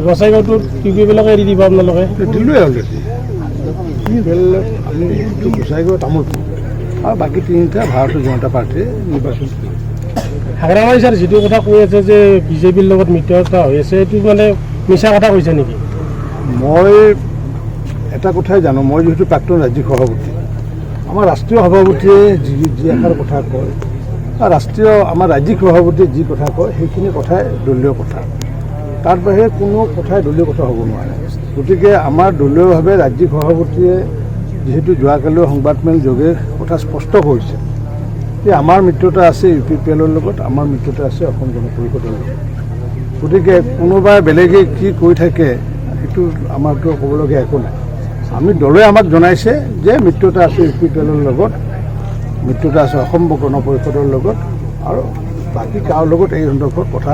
গোসাইগাঁওটোত বিলাকে এৰি দিব আপোনালোকে দিলোৱে অলৰেডি আমি গোসাইগাঁও তামোলপুৰ আৰু বাকী তিনিটা ভাৰতীয় জনতা পাৰ্টীয়ে নিৰ্বাচন কৰিব। হাগ্ৰামাৰী ছাৰ যিটো কথা কৈ আছে যে বিজেপিৰ লগত মিত্ৰতা হৈ আছে এইটো মানে মিছা কথা কৈছে নেকি? মই এটা কথাই জানো, মই যিহেতু প্ৰাক্তন ৰাজ্যিক সভাপতি, আমাৰ ৰাষ্ট্ৰীয় সভাপতিয়ে যি এষাৰ কথা কয় আৰু আমাৰ ৰাজ্যিক সভাপতিয়ে যি কথা কয় সেইখিনি কথাই দলীয় কথা। তাৰ বাহিৰে কোনো কথাই দলীয় কথা হ'ব নোৱাৰে। গতিকে আমাৰ দলীয়ভাৱে ৰাজ্যিক সভাপতিয়ে যিহেতু যোৱাকালিও সংবাদমেল যোগে কথা স্পষ্ট কৰিছে যে আমাৰ মিত্ৰতা আছে UPPLৰ লগত, আমাৰ মিত্ৰতা আছে অসম গণ পৰিষদৰ লগত। গতিকে কোনোবাই বেলেগে কি কৈ থাকে সেইটো আমাৰতো ক'বলগীয়া একো নাই। আমি দলে আমাক জনাইছে যে মিত্ৰতা আছে UPPLৰ লগত, মিত্ৰতা আছে অসম গণ পৰিষদৰ লগত, আৰু বাকী কাৰো লগত এই সন্দৰ্ভত কথা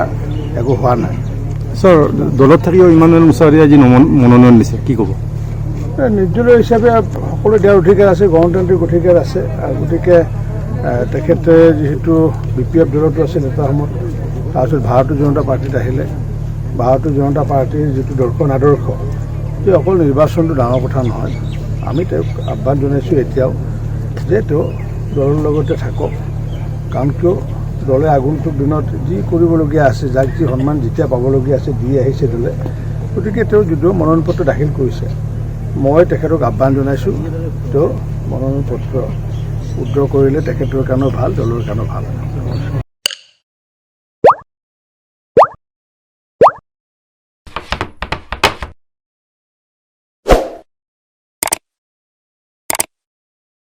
একো হোৱা নাই। ছাৰ, দলত থাকিও ইমানুৱেল মুছাহাৰীয়ে আজি মনোনয়ন দিছে, কি ক'ব? নিৰ্দলীয় হিচাপে সকলো দিয়াৰ অধিকাৰ আছে, গণতান্ত্ৰিক অধিকাৰ আছে। গতিকে তেখেতে যিহেতু BPF দলতো আছে নেতা সময়ত, তাৰপিছত ভাৰতীয় জনতা পাৰ্টীত আহিলে, ভাৰতীয় জনতা পাৰ্টীৰ যিটো দৰ্শন আদৰ্শ, যে অকল নিৰ্বাচনটো ডাঙৰ কথা নহয়। আমি তেওঁক আহ্বান জনাইছোঁ এতিয়াও যে তেওঁ দলৰ লগতে থাকক, কাৰণ কিয় দলে আগন্তুক দিনত যি কৰিবলগীয়া আছে, যাক যি সন্মান যেতিয়া পাবলগীয়া আছে দি আহিছে দলে। গতিকে তেওঁ যদিও মনোনয়ন পত্ৰ দাখিল কৰিছে, মই তেখেতক আহ্বান জনাইছোঁ তেওঁ মনোনয়ন পত্ৰ উদ্ৰ কৰিলে তেখেতৰ কাৰণেও ভাল, দলৰ কাৰণেও ভাল।